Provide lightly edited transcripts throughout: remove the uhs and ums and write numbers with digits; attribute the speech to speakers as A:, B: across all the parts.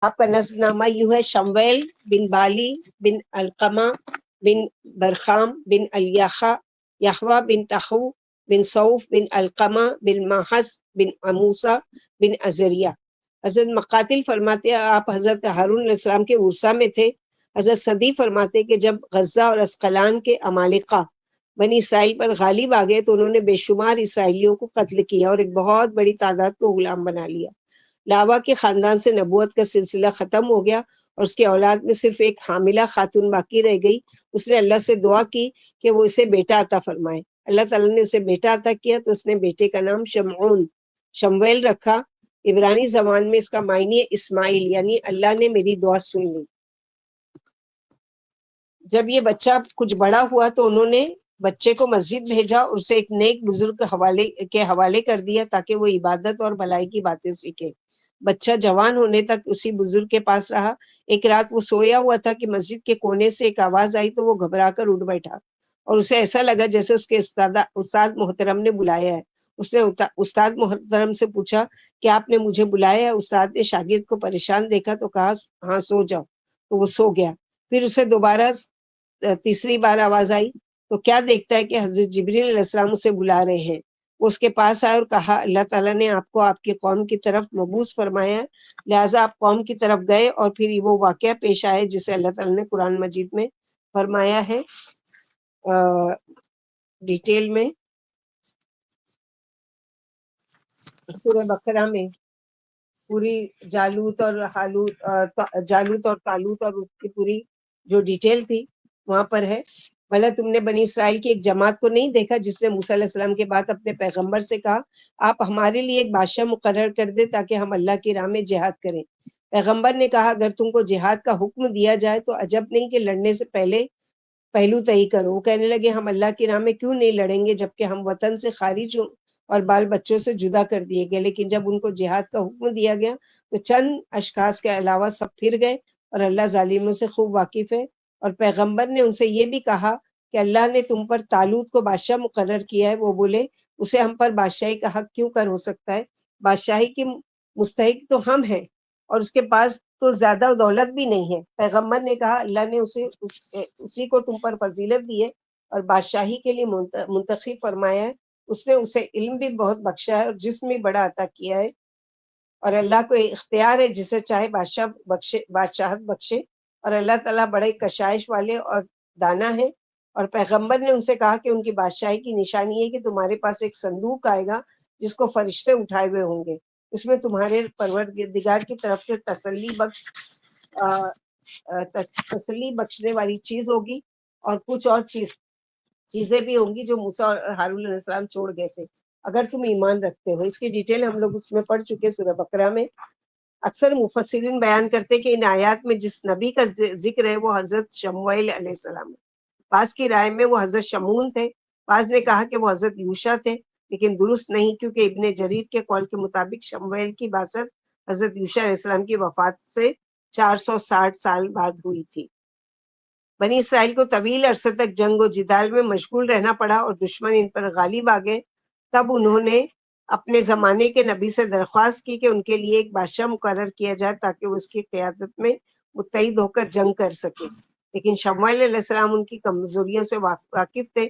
A: آپ کا نسب نامہ یوں ہے: شمویل بن بالی بن القمہ بن برخام بن الیاخا، یحوہ بن تخو بن صوف بن القمہ بن ماحس بن عموسہ بن ازریہ۔ حضرت مقاتل فرماتے ہیں آپ حضرت ہارون علیہ السلام کے ورثہ میں تھے۔ حضرت صدی فرماتے کہ جب غزہ اور اسقلان کے عمالقہ بنی اسرائیل پر غالب آ گئے تو انہوں نے بے شمار اسرائیلیوں کو قتل کیا اور ایک بہت بڑی تعداد کو غلام بنا لیا۔ لاوا کے خاندان سے نبوت کا سلسلہ ختم ہو گیا اور اس کے اولاد میں صرف ایک حاملہ خاتون باقی رہ گئی۔ اس نے اللہ سے دعا کی کہ وہ اسے بیٹا عطا فرمائے۔ اللہ تعالیٰ نے اسے بیٹا عطا کیا تو اس نے بیٹے کا نام شمعون شمویل رکھا۔ عبرانی زبان میں اس کا معنی ہے اسماعیل، یعنی اللہ نے میری دعا سن لی۔ جب یہ بچہ کچھ بڑا ہوا تو انہوں نے بچے کو مسجد بھیجا اور اسے ایک نیک بزرگ کے حوالے کر دیا تاکہ وہ عبادت اور بھلائی کی باتیں سیکھے۔ بچہ جوان ہونے تک اسی بزرگ کے پاس رہا۔ ایک رات وہ سویا ہوا تھا کہ مسجد کے کونے سے ایک آواز آئی تو وہ گھبرا کر اٹھ بیٹھا اور اسے ایسا لگا جیسے اس کے استاد محترم نے بلایا ہے۔ اس نے استاد محترم سے پوچھا کہ آپ نے مجھے بلایا ہے؟ استاد نے شاگرد کو پریشان دیکھا تو کہا ہاں سو جاؤ، تو وہ سو گیا۔ پھر اسے دوبارہ تیسری بار آواز آئی تو کیا دیکھتا ہے کہ حضرت جبریل علیہ السلام اسے بلا رہے ہیں۔ وہ اس کے پاس آئے اور کہا اللہ تعالیٰ نے آپ کو آپ کی قوم کی طرف مبعوث فرمایا ہے، لہٰذا آپ قوم کی طرف گئے۔ اور پھر وہ واقعہ پیش آئے جسے اللہ تعالیٰ نے قرآن مجید میں فرمایا ہے ڈیٹیل میں سورہ بقرہ میں، پوری جالوت اور طالوت اور اس کی پوری جو ڈیٹیل تھی وہاں پر ہے۔ بھلا تم نے بنی اسرائیل کی ایک جماعت کو نہیں دیکھا جس نے موسیٰ علیہ السلام کے بعد اپنے پیغمبر سے کہا آپ ہمارے لیے ایک بادشاہ مقرر کر دے تاکہ ہم اللہ کی راہ میں جہاد کریں۔ پیغمبر نے کہا اگر تم کو جہاد کا حکم دیا جائے تو عجب نہیں کہ لڑنے سے پہلے پہلو طئی کرو۔ وہ کہنے لگے ہم اللہ کی راہ میں کیوں نہیں لڑیں گے جبکہ ہم وطن سے خارج ہوں اور بال بچوں سے جدا کر دیے گئے۔ لیکن جب ان کو جہاد کا حکم دیا گیا تو چند اشخاص کے علاوہ سب پھر گئے، اور اللہ ظالموں سے خوب واقف ہے۔ اور پیغمبر نے ان سے یہ بھی کہا کہ اللہ نے تم پر طالوت کو بادشاہ مقرر کیا ہے۔ وہ بولے اسے ہم پر بادشاہی کا حق کیوں کر ہو سکتا ہے؟ بادشاہی کی مستحق تو ہم ہیں اور اس کے پاس تو زیادہ دولت بھی نہیں ہے۔ پیغمبر نے کہا اللہ نے اسی کو تم پر فضیلت دی ہے اور بادشاہی کے لیے منتخب فرمایا ہے۔ اس نے اسے علم بھی بہت بخشا ہے اور جسم بھی بڑا عطا کیا ہے، اور اللہ کو اختیار ہے جسے چاہے بادشاہت بخشے، اور اللہ تعالیٰ بڑے کشائش والے اور دانا ہے۔ اور پیغمبر نے ان سے کہا کہ ان کی بادشاہی کی نشانی ہے کہ تمہارے پاس ایک صندوق آئے گا جس کو فرشتے اٹھائے ہوئے ہوں گے، اس میں تمہارے پروردگار کی طرف سے تسلی بخشنے والی چیز ہوگی اور کچھ اور چیزیں بھی ہوں گی جو موسیٰ اور ہارون علیہ السلام چھوڑ گئے تھے اگر تم ایمان رکھتے ہو۔ اس کی ڈیٹیل ہم لوگ اس میں پڑھ چکے سورہ بقرہ میں۔ اکثر مفسرین بیان کرتے کہ ان آیات میں جس نبی کا ذکر ہے وہ حضرت شمویل علیہ السلام ہے۔ بعض کی رائے میں وہ حضرت شمعون تھے، بعض نے کہا کہ وہ حضرت یوشع تھے، لیکن درست نہیں کیونکہ ابن جریر کے قول کے مطابق شمویل کی بعثت حضرت یوشع علیہ السلام کی وفات سے 460 سال بعد ہوئی تھی۔ بنی اسرائیل کو طویل عرصے تک جنگ و جدال میں مشغول رہنا پڑا اور دشمن ان پر غالب آ گئے۔ تب انہوں نے اپنے زمانے کے نبی سے درخواست کی کہ ان کے لیے ایک بادشاہ مقرر کیا جائے تاکہ وہ اس کی قیادت میں متحد ہو کر جنگ کر سکے، لیکن شمویل علیہ السلام ان کی کمزوریوں سے واقف تھے،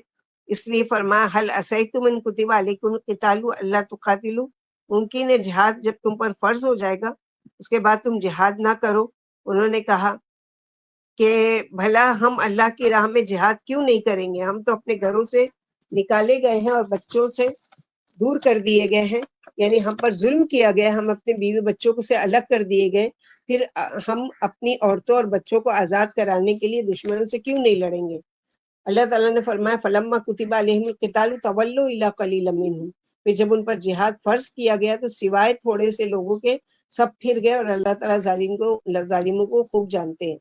A: اس لیے فرمایا حل عصیتم ان کتب علیکم القتال الا تقاتلوا، ممکن ہے جہاد جب تم پر فرض ہو جائے گا اس کے بعد تم جہاد نہ کرو۔ انہوں نے کہا کہ بھلا ہم اللہ کی راہ میں جہاد کیوں نہیں کریں گے؟ ہم تو اپنے گھروں سے نکالے گئے ہیں اور بچوں سے دور کر دیے گئے ہیں، یعنی ہم پر ظلم کیا گیا، ہم اپنے بیوی بچوں کو سے الگ کر دیے گئے، پھر ہم اپنی عورتوں اور بچوں کو آزاد کرانے کے لیے دشمنوں سے کیوں نہیں لڑیں گے؟ اللہ تعالیٰ نے فرمایا فلما کتب علیہم القتال تولوا الا قلیلا منهم، پھر جب ان پر جہاد فرض کیا گیا تو سوائے تھوڑے سے لوگوں کے سب پھر گئے، اور اللہ تعالیٰ ظالموں کو خوب جانتے ہیں۔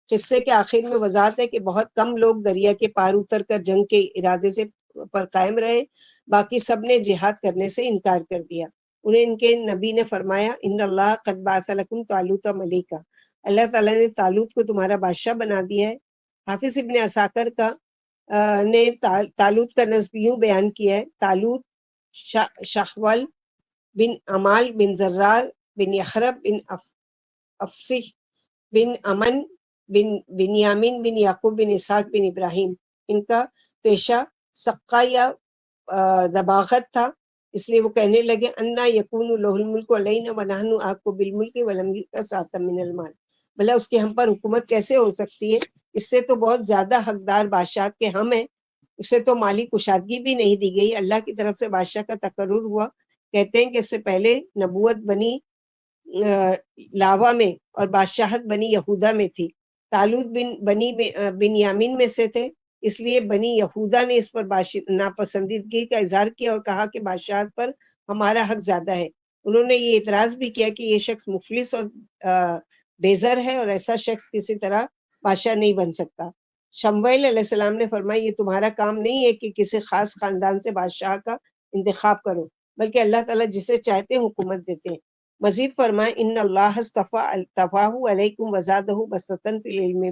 A: قصے کے آخر میں وضاحت ہے کہ بہت کم لوگ دریا کے پار اتر کر جنگ کے ارادے سے پر قائم رہے، باقی سب نے جہاد کرنے سے انکار کر دیا۔ انہیں ان کے نبی نے فرمایا ان اللہ قد بعث لکم طالوت ملیکا، اللہ تعالیٰ نے طالوت کو تمہارا بادشاہ بنا دیا ہے۔ حافظ ابن عساکر نے طالوت کا نسب یوں بیان کیا ہے طالوت شخول بن عمال بن زرار بن یخرب بن افصح بن امن بن بنیامین بن یعقوب بن اسحاق بن ابراہیم، ان کا پیشہ سقا یا دباغت تھا، اس لیے وہ کہنے لگے انا یکون لہ الملک علینا ونحن احق بالملک ولم یؤت سعۃ من المال، بھلا اس کی ہم پر حکومت کیسے ہو سکتی ہے، اس سے تو بہت زیادہ حقدار بادشاہت کے ہم ہیں، اسے تو مالی کشادگی بھی نہیں دی گئی۔ اللہ کی طرف سے بادشاہ کا تقرر ہوا، کہتے ہیں کہ اس سے پہلے نبوت بنی لاوا میں اور بادشاہت بنی یہودا میں تھی، طالوت بنی بنیامین میں سے تھے، اس لیے بنی یہودا نے اس پر ناپسندیدگی کا اظہار کیا اور کہا کہ بادشاہت پر ہمارا حق زیادہ ہے۔ انہوں نے یہ اعتراض بھی کیا کہ یہ شخص مفلس اور بیزر ہے اور ایسا شخص کسی طرح بادشاہ نہیں بن سکتا۔ شمویل علیہ السلام نے فرمایا یہ تمہارا کام نہیں ہے کہ کسی خاص خاندان سے بادشاہ کا انتخاب کرو، بلکہ اللہ تعالیٰ جسے چاہتے ہیں حکومت دیتے ہیں۔ مزید فرمائے ان اللہ اصطفاہ علیکم وزادہ بسطۃ فی العلم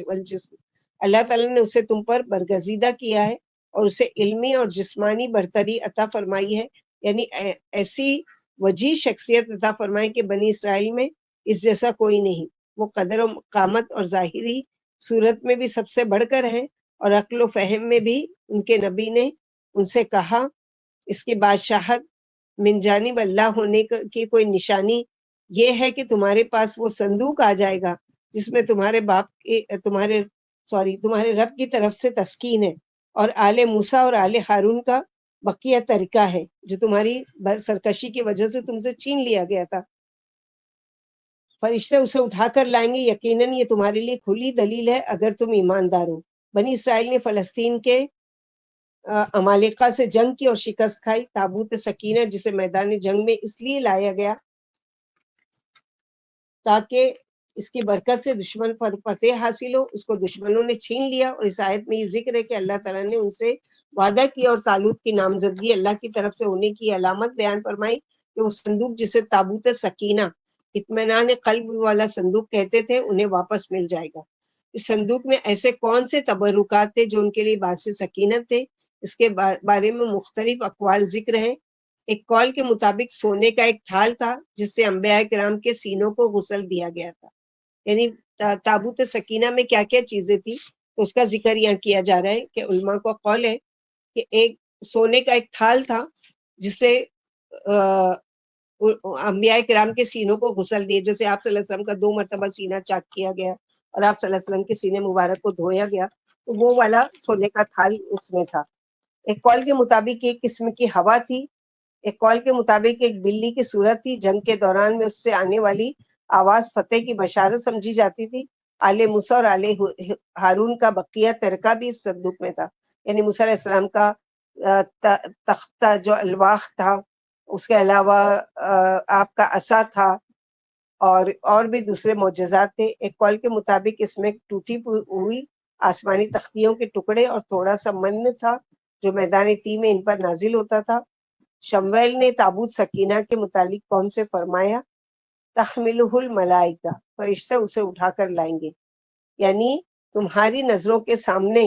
A: والجسم، اللہ تعالیٰ نے اسے تم پر برگزیدہ کیا ہے اور اسے علمی اور جسمانی برتری عطا فرمائی ہے، یعنی ایسی وجیح شخصیت عطا فرمائی کہ بنی اسرائیل میں اس جیسا کوئی نہیں، وہ قدر و قامت اور ظاہری صورت میں بھی سب سے بڑھ کر ہے، اور عقل و فہم میں بھی ان کے نبی نے ان سے کہا اس کی بادشاہت من جانب اللہ ہونے کی کوئی نشانی یہ ہے کہ تمہارے پاس وہ صندوق آ جائے گا جس میں تمہارے رب کی طرف سے تسکین ہے، اور آل موسیٰ اور آل ہارون کا بقیہ طریقہ ہے جو تمہاری سرکشی کی وجہ سے تم سے چھین لیا گیا تھا، فرشتے اسے اٹھا کر لائیں گے، یقیناً یہ تمہارے لیے کھلی دلیل ہے اگر تم ایماندار ہو۔ بنی اسرائیل نے فلسطین کے عمالقہ سے جنگ کی اور شکست کھائی۔ تابوت سکینہ جسے میدان جنگ میں اس لیے لایا گیا تاکہ اس کی برکت سے دشمن پر فتح حاصل ہو، اس کو دشمنوں نے چھین لیا، اور اس آیت میں یہ ذکر ہے کہ اللہ تعالیٰ نے ان سے وعدہ کیا اور طالوت کی نامزدگی اللہ کی طرف سے ہونے کی علامت بیان فرمائی کہ وہ صندوق جسے تابوت سکینہ اطمینان قلب والا صندوق کہتے تھے انہیں واپس مل جائے گا۔ اس صندوق میں ایسے کون سے تبرکات تھے جو ان کے لیے باعث سکینت تھے، اس کے بارے میں مختلف اقوال ذکر ہیں۔ ایک قول کے مطابق سونے کا ایک ڈھال تھا جس سے انبیاء کرام کے سینوں کو غسل دیا گیا تھا، یعنی تابوت سکینہ میں کیا کیا چیزیں تھی تو اس کا ذکر یہاں کیا جا رہا ہے کہ علماء کو قول ہے کہ ایک سونے کا ایک تھال تھا جس سے انبیاء کرام کے سینوں کو غسل دیے، جیسے آپ صلی اللہ علیہ وسلم کا 2 مرتبہ سینہ چاک کیا گیا اور آپ صلی اللہ علیہ وسلم کے سینے مبارک کو دھویا گیا، تو وہ والا سونے کا تھال اس میں تھا۔ ایک قول کے مطابق ایک قسم کی ہوا تھی، ایک قول کے مطابق ایک بلی کی صورت تھی، جنگ کے دوران میں اس سے آنے والی آواز فتح کی بشارت سمجھی جاتی تھی۔ آل موسیٰ اور آل ہارون کا بقیہ ترکہ بھی اس صندوق میں تھا، یعنی موسیٰ علیہ السلام کا تختہ جو الواح تھا، اس کے علاوہ آپ کا عصا تھا اور بھی دوسرے معجزات تھے۔ ایک قول کے مطابق اس میں ٹوٹی ہوئی آسمانی تختیوں کے ٹکڑے اور تھوڑا سا من تھا جو میدان تی میں ان پر نازل ہوتا تھا۔ شمویل نے تابوت سکینہ کے متعلق قوم سے فرمایا تحملہ الملائکہ، فرشتے اسے اٹھا کر لائیں گے، یعنی تمہاری نظروں کے سامنے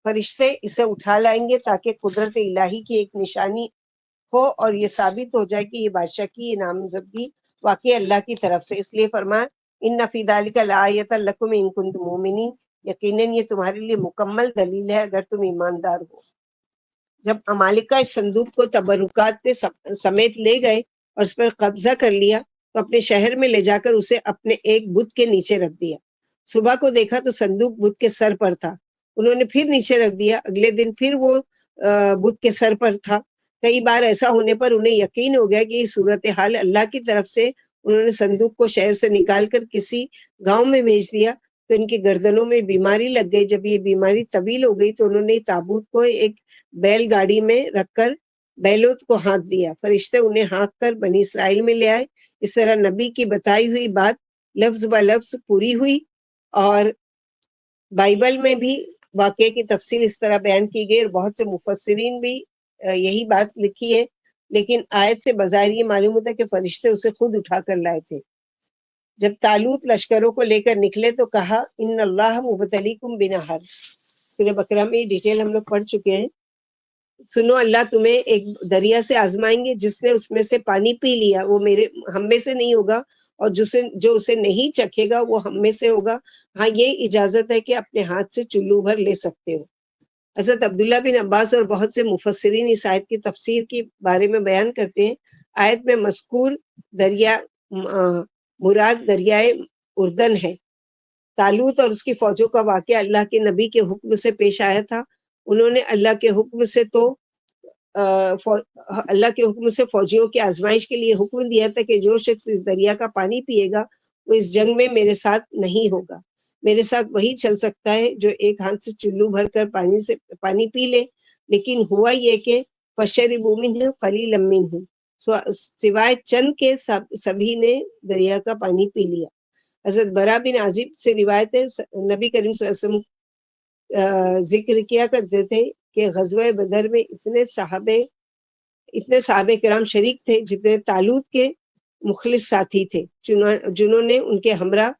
A: فرشتے اسے اٹھا لائیں گے تاکہ قدرت الہی کی ایک نشانی ہو اور یہ ثابت ہو جائے کہ یہ بادشاہ کی یہ نامزدگی واقعی اللہ کی طرف سے۔ اس لیے فرمایا ان فی ذلک لآیۃ لکم ان کنتم مؤمنین، یقیناً یہ تمہارے لیے مکمل دلیل ہے اگر تم ایماندار ہو۔ جب عمالقہ اس صندوق کو تبرکات پہ سمیت لے گئے اور اس پر قبضہ کر لیا تو اپنے شہر میں لے جا کر اسے اپنے ایک بت کے نیچے رکھ دیا۔ صبح کو دیکھا تو صندوق بت کے سر پر تھا، انہوں نے پھر نیچے رکھ دیا، اگلے دن پھر وہ بت کے سر پر تھا۔ کئی بار ایسا ہونے پر انہیں یقین ہو گیا کہ یہ صورتحال اللہ کی طرف سے، انہوں نے صندوق کو شہر سے نکال کر کسی گاؤں میں بھیج دیا تو ان کی گردنوں میں بیماری لگ گئی۔ جب یہ بیماری طویل ہو گئی تو انہوں نے تابوت کو ایک بیل گاڑی میں رکھ کر بیلوت کو ہانک دیا، فرشتے انہیں ہانک کر بنی اسرائیل میں لے آئے۔ اس طرح نبی کی بتائی ہوئی بات لفظ بہ لفظ پوری ہوئی، اور بائبل میں بھی واقعے کی تفصیل اس طرح بیان کی گئی، اور بہت سے مفسرین بھی یہی بات لکھی ہے، لیکن آیت سے بظاہر یہ معلوم ہوتا ہے کہ فرشتے اسے خود اٹھا کر لائے تھے۔ جب طالوت لشکروں کو لے کر نکلے تو کہا ان اللہ مبتلیکم بنہر، سورہ بقرہ میں یہ ڈیٹیل ہم لوگ پڑھ چکے ہیں، سنو اللہ تمہیں ایک دریا سے آزمائیں گے، جس نے اس میں سے پانی پی لیا وہ ہم میں سے نہیں ہوگا اور جو اسے نہیں چکھے گا وہ ہم میں سے ہوگا. ہاں یہ اجازت ہے کہ اپنے ہاتھ سے چلو بھر لے سکتے ہو. حضرت عبداللہ بن عباس اور بہت سے مفسرین اس آیت کی تفسیر کے بارے میں بیان کرتے ہیں. آیت میں مذکور دریا مراد دریائے اردن ہے. طالوت اور اس کی فوجوں کا واقعہ اللہ کے نبی کے حکم سے پیش آیا تھا. انہوں نے اللہ کے حکم سے فوجیوں کی آزمائش کے لیے حکم دیا تھا کہ جو شخص اس دریا کا پانی پیے گا وہ اس جنگ میں میرے ساتھ نہیں ہوگا. میرے ساتھ وہی چل سکتا ہے جو ایک ہاتھ سے چلو بھر کر پانی پی لے. لیکن ہوا یہ کہ فشربوا منہ قلیلا منہ، سوائے چند کے سبھی نے دریا کا پانی پی لیا. حضرت برا بن عازب سے روایت ہے نبی کریم صلی اللہ علیہ وسلم ذکر کیا کرتے تھے کہ غزوہ بدر میں اتنے صحابہ کرام شریک تھے جتنے طالوت کے مخلص ساتھی تھے، جنہوں نے ان کے ہمراہ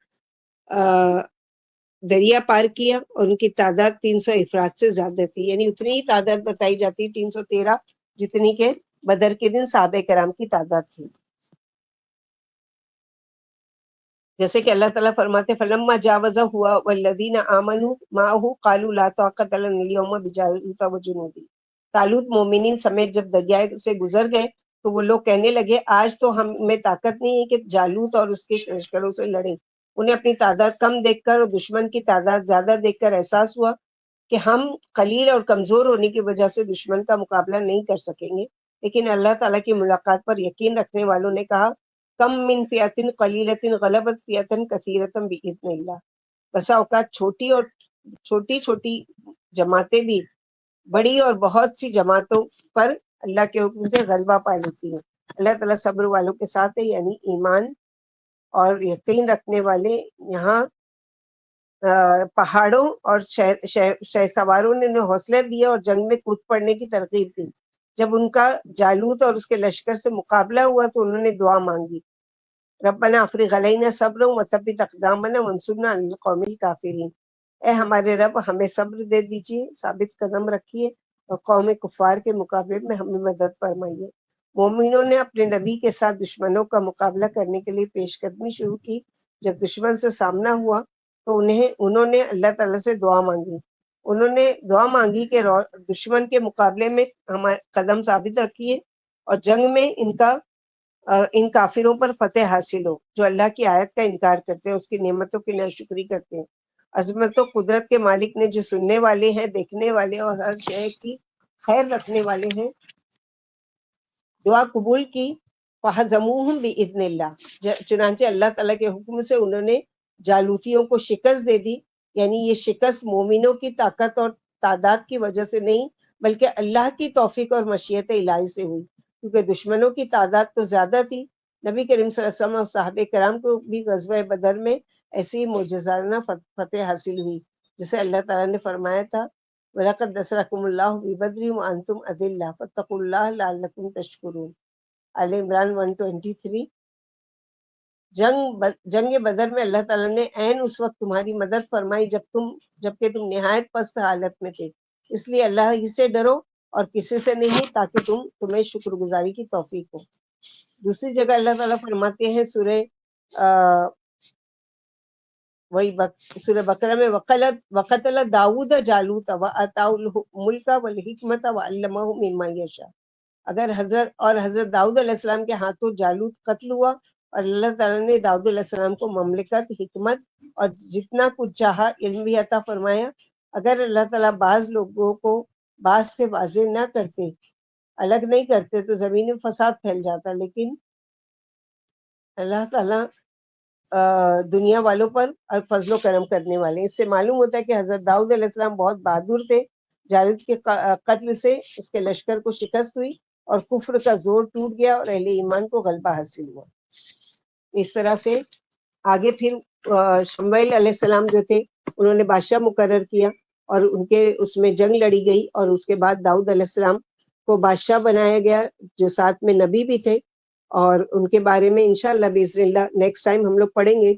A: دریا پار کیا، اور ان کی تعداد 300 افراد سے زیادہ تھی. یعنی اتنی ہی تعداد بتائی جاتی 313 جتنی کہ بدر کے دن صحابہ کرام کی تعداد تھی. جیسے کہ اللہ تعالیٰ فرماتے فلما جاوزہ ہوا والذین آمنوا معه قالوا لا طاقت لنا اليوم بجالوت وجنودی. طالوت مومنین سمیت جب دریا سے گزر گئے تو وہ لوگ کہنے لگے آج تو ہمیں طاقت نہیں ہے کہ جالوت اور اس کے لشکروں سے لڑیں. انہیں اپنی تعداد کم دیکھ کر اور دشمن کی تعداد زیادہ دیکھ کر احساس ہوا کہ ہم قلیل اور کمزور ہونے کی وجہ سے دشمن کا مقابلہ نہیں کر سکیں گے. لیکن اللہ تعالیٰ کی ملاقات پر یقین رکھنے والوں نے کہا کم من فئۃ قلیلۃ غلبت فئۃ کثیرۃ باذن اللہ. بسا اوقات چھوٹی چھوٹی جماعتیں بھی بڑی اور بہت سی جماعتوں پر اللہ کے حکم سے غلبہ پا لیتی ہیں. اللہ تعالیٰ صبر والوں کے ساتھ ہے، یعنی ایمان اور یقین رکھنے والے. یہاں پہاڑوں اور شہ سواروں نے انہیں حوصلہ دیا اور جنگ میں کود پڑنے کی ترغیب دی. جب ان کا جالوت اور اس کے لشکر سے مقابلہ ہوا تو انہوں نے دعا مانگی ربنا افرغ علینا صبرا وثبت اقدامنا وانصرنا علی القوم الکافرین. اے ہمارے رب ہمیں صبر دے دیجیے، ثابت قدم رکھیے اور قوم کفار کے مقابلے میں ہمیں مدد فرمائیے. مومنوں نے اپنے نبی کے ساتھ دشمنوں کا مقابلہ کرنے کے لیے پیش قدمی شروع کی. جب دشمن سے سامنا ہوا تو انہوں نے اللہ تعالیٰ سے دعا مانگی. انہوں نے دعا مانگی کہ دشمن کے مقابلے میں قدم ثابت رکھیے اور جنگ میں ان کافروں پر فتح حاصل ہو جو اللہ کی آیت کا انکار کرتے ہیں، اس کی نعمتوں کی ناشکری کرتے ہیں. عظمت و قدرت کے مالک نے جو سننے والے ہیں، دیکھنے والے اور ہر شے کی خیر رکھنے والے ہیں، دعا قبول کی. فہزموہم بإذن اللہ، چنانچہ اللہ تعالیٰ کے حکم سے انہوں نے جالوتیوں کو شکست دے دی. یعنی یہ شکست مومنوں کی طاقت اور تعداد کی وجہ سے نہیں بلکہ اللہ کی توفیق اور مشیت الہی سے ہوئی، کیونکہ دشمنوں کی تعداد تو زیادہ تھی. نبی کریم صلی اللہ علیہ وسلم اور صحابہ کرام کو بھی غزوہ بدر میں ایسی معجزانہ فتح حاصل ہوئی، جسے اللہ تعالیٰ نے فرمایا تھا وَلَقَدْ نَصَرَكُمُ اللَّهُ بِبَدْرٍ وَأَنْتُمْ أَذِلَّةٌ فَاتَّقُوا اللَّهَ لَعَلَّكُمْ تَشْكُرُونَ. آل عمران 123. جنگ بدر میں اللہ تعالیٰ نے عین اس وقت تمہاری مدد فرمائی جبکہ تم نہایت پست حالت میں تھے. اس لیے اللہ ہی سے ڈرو اور کسی سے نہیں، تاکہ تمہیں شکر گزاری کی توفیق ہو. دوسری جگہ اللہ تعالیٰ فرماتے ہیں سورہ سورہ بقرہ میں وَقَتَلَ داؤد جالوت وَآتَاهُ الْمُلْكَ وَالْحِكْمَةَ وَعَلَّمَهُ مِمَّا يَشَاءُ. حضرت داؤد علیہ السلام کے ہاتھوں جالوت قتل ہوا اور اللہ تعالیٰ نے داؤد علیہ السلام کو مملکت، حکمت اور جتنا کچھ چاہا علم بھی عطا فرمایا. اگر اللہ تعالیٰ بعض لوگوں کو بعض سے واضح نہ کرتے، الگ نہیں کرتے تو زمین میں فساد پھیل جاتا. لیکن اللہ تعالیٰ دنیا والوں پر فضل و کرم کرنے والے. اس سے معلوم ہوتا ہے کہ حضرت داؤد علیہ السلام بہت بہادر تھے. جالوت کے قتل سے اس کے لشکر کو شکست ہوئی اور کفر کا زور ٹوٹ گیا اور اہل ایمان کو غلبہ حاصل ہوا. اس طرح سے آگے پھر شمویل علیہ السلام جو تھے انہوں نے بادشاہ مقرر کیا اور ان کے اس میں جنگ لڑی گئی، اور اس کے بعد داؤد علیہ السلام کو بادشاہ بنایا گیا جو ساتھ میں نبی بھی تھے. اور ان کے بارے میں انشاءاللہ باذن اللہ نیکسٹ ٹائم ہم لوگ پڑھیں گے.